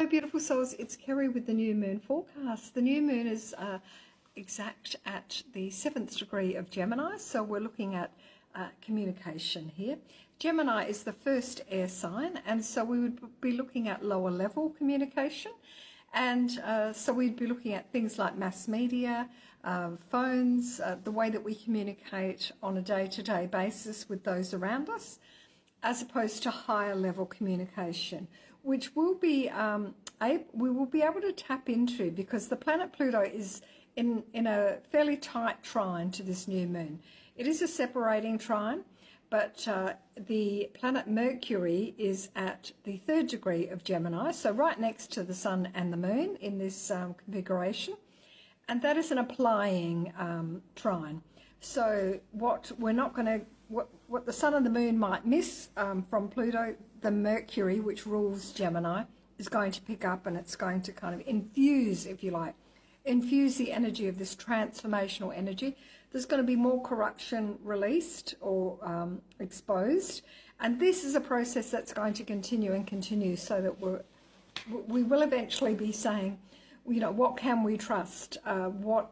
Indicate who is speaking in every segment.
Speaker 1: beautiful souls, it's Kerry with the new moon forecast. The new moon is exact at the 7th degree of Gemini, so we're looking at communication here. Gemini is the first air sign, and so we would be looking at lower level communication, and so we'd be looking at things like mass media, phones, the way that we communicate on a day-to-day basis with those around us, as opposed to higher level communication, which will be we will be able to tap into, because the planet Pluto is in a fairly tight trine to this new moon. It is a separating trine, but the planet Mercury is at the 3rd degree of Gemini, so right next to the sun and the moon in this configuration, and that is an applying trine. So what we're not going to what the sun and the moon might miss from Pluto, the Mercury, which rules Gemini, is going to pick up, and it's going to kind of infuse, if you like, infuse the energy of this transformational energy. There's going to be more corruption released or exposed, and this is a process that's going to continue and continue, so that we will eventually be saying, you know, what can we trust, what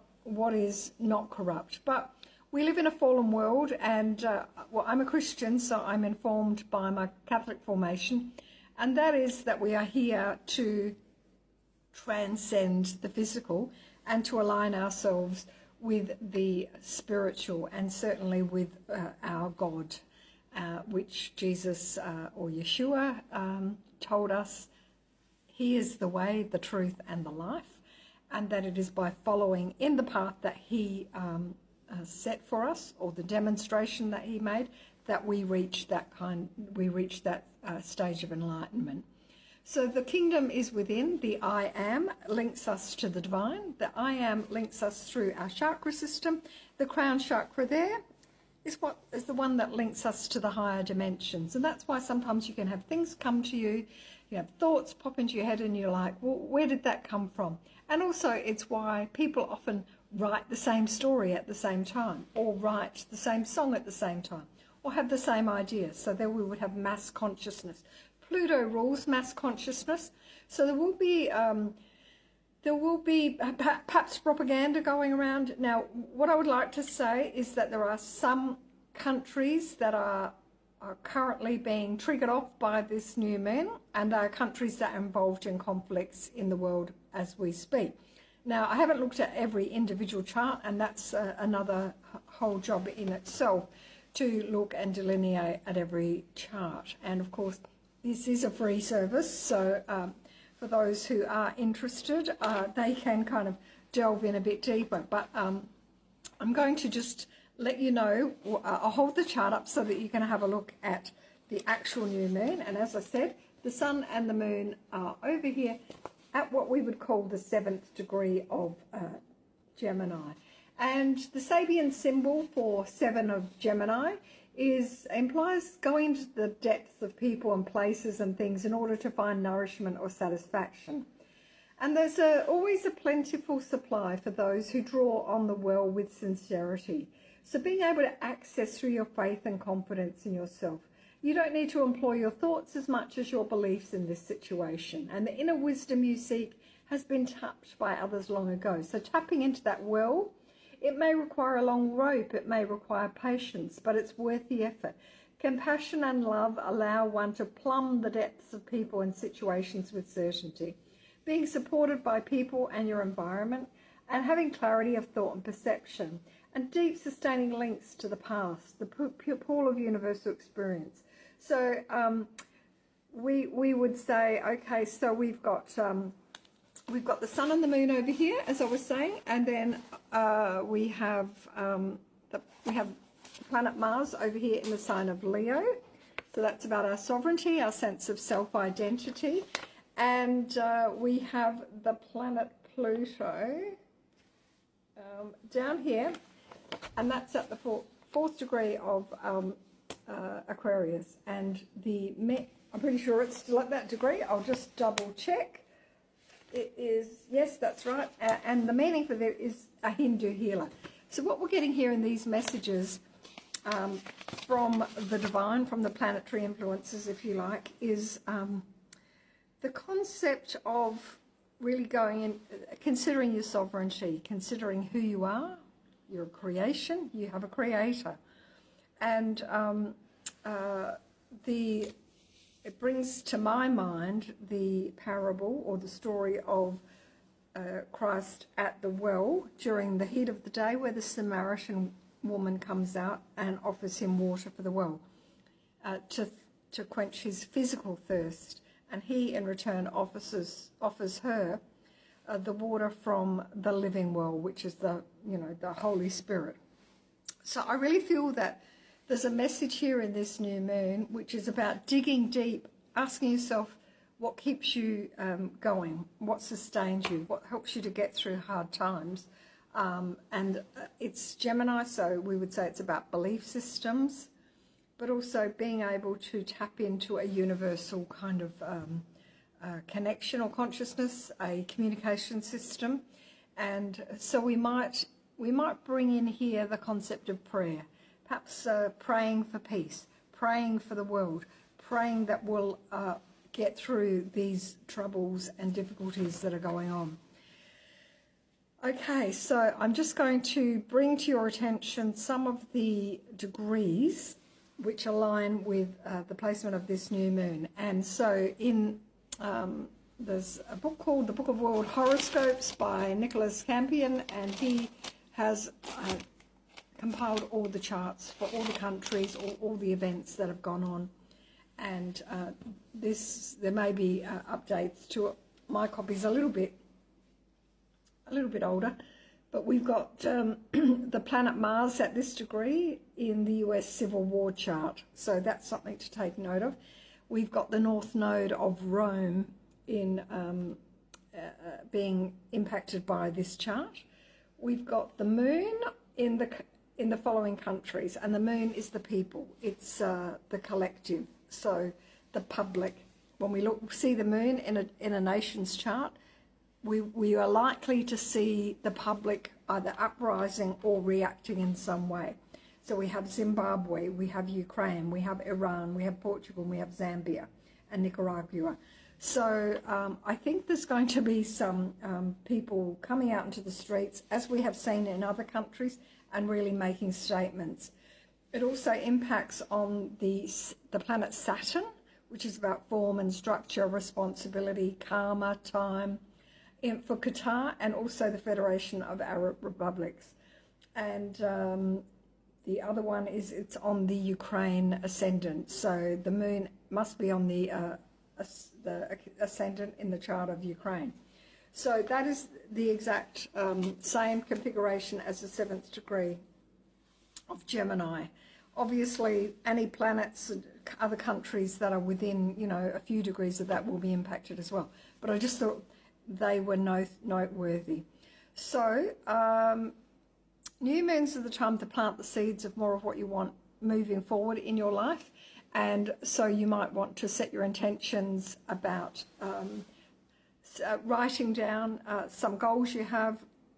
Speaker 1: is not corrupt. But we live in a fallen world, and well, I'm a Christian, so I'm informed by my Catholic formation, and that is that we are here to transcend the physical and to align ourselves with the spiritual, and certainly with our God, which Jesus or Yeshua told us he is the way, the truth, and the life, and that it is by following in the path that he set for us, or the demonstration that he made, that we reach that stage of enlightenment. So the kingdom is within. The I am links us to the divine. The I am links us through our chakra system. The crown chakra there is the one that links us to the higher dimensions, and that's why sometimes you can have things come to you, you have thoughts pop into your head, and you're like, well, where did that come from? And also it's why people often write the same story at the same time, or write the same song at the same time, or have the same idea. So there we would have mass consciousness. Pluto rules mass consciousness, so there will be perhaps propaganda going around. Now, what I would like to say is that there are some countries that are currently being triggered off by this new moon, and are countries that are involved in conflicts in the world as we speak. Now, I haven't looked at every individual chart, and that's another whole job in itself, to look and delineate at every chart. And of course, this is a free service, so for those who are interested, they can kind of delve in a bit deeper. But I'm going to just let you know, I'll hold the chart up so that you can have a look at the actual new moon. And as I said, the sun and the moon are over here at what we would call the 7th degree of Gemini. And the Sabian symbol for 7 of Gemini implies going into the depths of people and places and things in order to find nourishment or satisfaction. And there's always a plentiful supply for those who draw on the well with sincerity. So being able to access through your faith and confidence in yourself. You don't need to employ your thoughts as much as your beliefs in this situation. And the inner wisdom you seek has been tapped by others long ago. So tapping into that well, it may require a long rope, it may require patience, but it's worth the effort. Compassion and love allow one to plumb the depths of people and situations with certainty. Being supported by people and your environment, and having clarity of thought and perception, and deep sustaining links to the past, the pool of universal experience. So we would say, okay, so we've got the sun and the moon over here, as I was saying, and then we have the planet Mars over here in the sign of Leo. So that's about our sovereignty, our sense of self-identity, and we have the planet Pluto down here, and that's at the 4th degree of Aquarius, and I'm pretty sure it's still at that degree. I'll just double check. It is, yes, that's right, and the meaning for that is a Hindu healer. So what we're getting here in these messages from the divine, from the planetary influences, if you like, is the concept of really going in, considering your sovereignty, considering who you are, you're a creation, you have a creator. And it brings to my mind the parable or the story of Christ at the well during the heat of the day, where the Samaritan woman comes out and offers him water for the well to quench his physical thirst, and he in return offers her the water from the living well, which is the Holy Spirit. So I really feel that there's a message here in this new moon which is about digging deep, asking yourself what keeps you going, what sustains you, what helps you to get through hard times. And it's Gemini, so we would say it's about belief systems, but also being able to tap into a universal kind of connection or consciousness, a communication system. And so we might bring in here the concept of prayer, perhaps praying for peace, praying for the world, praying that we'll get through these troubles and difficulties that are going on. Okay, so I'm just going to bring to your attention some of the degrees which align with the placement of this new moon. And so there's a book called The Book of World Horoscopes by Nicholas Campion, and he has compiled all the charts for all the countries, all the events that have gone on. And there may be updates to it. My copy's a little bit older, but we've got the planet Mars at this degree in the US Civil War chart, so that's something to take note of. We've got the North Node of Rome in being impacted by this chart. We've got the Moon in the following countries, and the Moon is the people. It's the collective, so the public. When we see the Moon in a nation's chart, we are likely to see the public either uprising or reacting in some way. So we have Zimbabwe, we have Ukraine, we have Iran, we have Portugal, we have Zambia and Nicaragua. So I think there's going to be some people coming out into the streets, as we have seen in other countries, and really making statements. It also impacts on the planet Saturn, which is about form and structure, responsibility, karma, time, for Qatar, and also the Federation of Arab Republics. And the other one is it's on the Ukraine ascendant. So the moon must be on the ascendant in the chart of Ukraine. So that is the exact same configuration as the 7th degree of Gemini. Obviously, any planets and other countries that are within, a few degrees of that will be impacted as well. But I just thought they were noteworthy. So, new moons are the time to plant the seeds of more of what you want moving forward in your life. And so you might want to set your intentions about writing down some goals you have.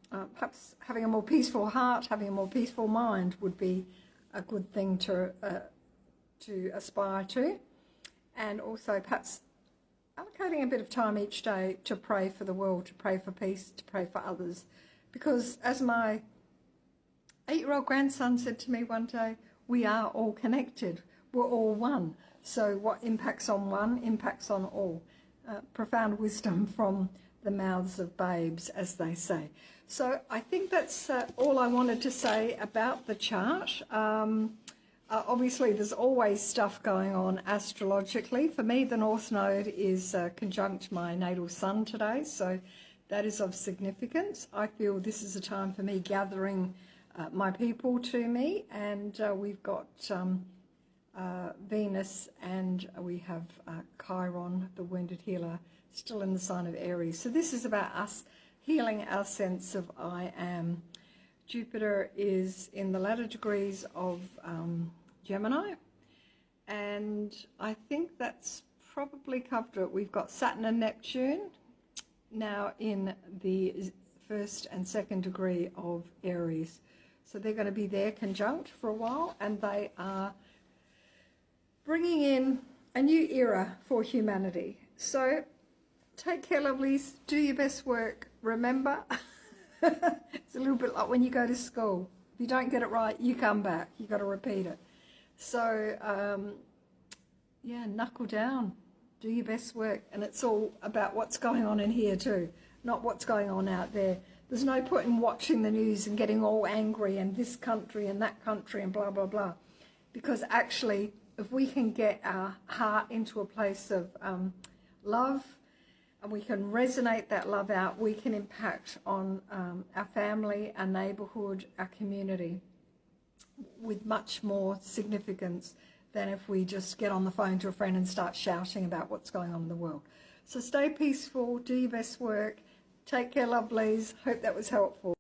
Speaker 1: Perhaps having a more peaceful heart, having a more peaceful mind would be a good thing to aspire to. And also perhaps allocating a bit of time each day to pray for the world, to pray for peace, to pray for others. Because as my 8-year-old grandson said to me one day, we are all connected. We're all one. So what impacts on one impacts on all. Profound wisdom from the mouths of babes, as they say. So I think that's all I wanted to say about the chart. Obviously, there's always stuff going on astrologically. For me, the North Node is conjunct my natal sun today, so that is of significance. I feel this is a time for me gathering my people to me, and we've got Venus, and we have Chiron, the wounded healer, still in the sign of Aries. So this is about us healing our sense of I am. Jupiter is in the latter degrees of Gemini, and I think that's probably covered it. We've got Saturn and Neptune now in the 1st and 2nd degree of Aries. So they're going to be there conjunct for a while, and they are bringing in a new era for humanity. So Take care, lovelies. Do your best work. Remember, it's a little bit like when you go to school. If you don't get it right, you come back. You got to repeat it. So, yeah, knuckle down. Do your best work. And it's all about what's going on in here too, not what's going on out there. There's no point in watching the news and getting all angry and this country and that country and blah, blah, blah. Because actually, if we can get our heart into a place of love, and we can resonate that love out, we can impact on our family, our neighbourhood, our community with much more significance than if we just get on the phone to a friend and start shouting about what's going on in the world. So stay peaceful, do your best work, take care, lovelies. Hope that was helpful.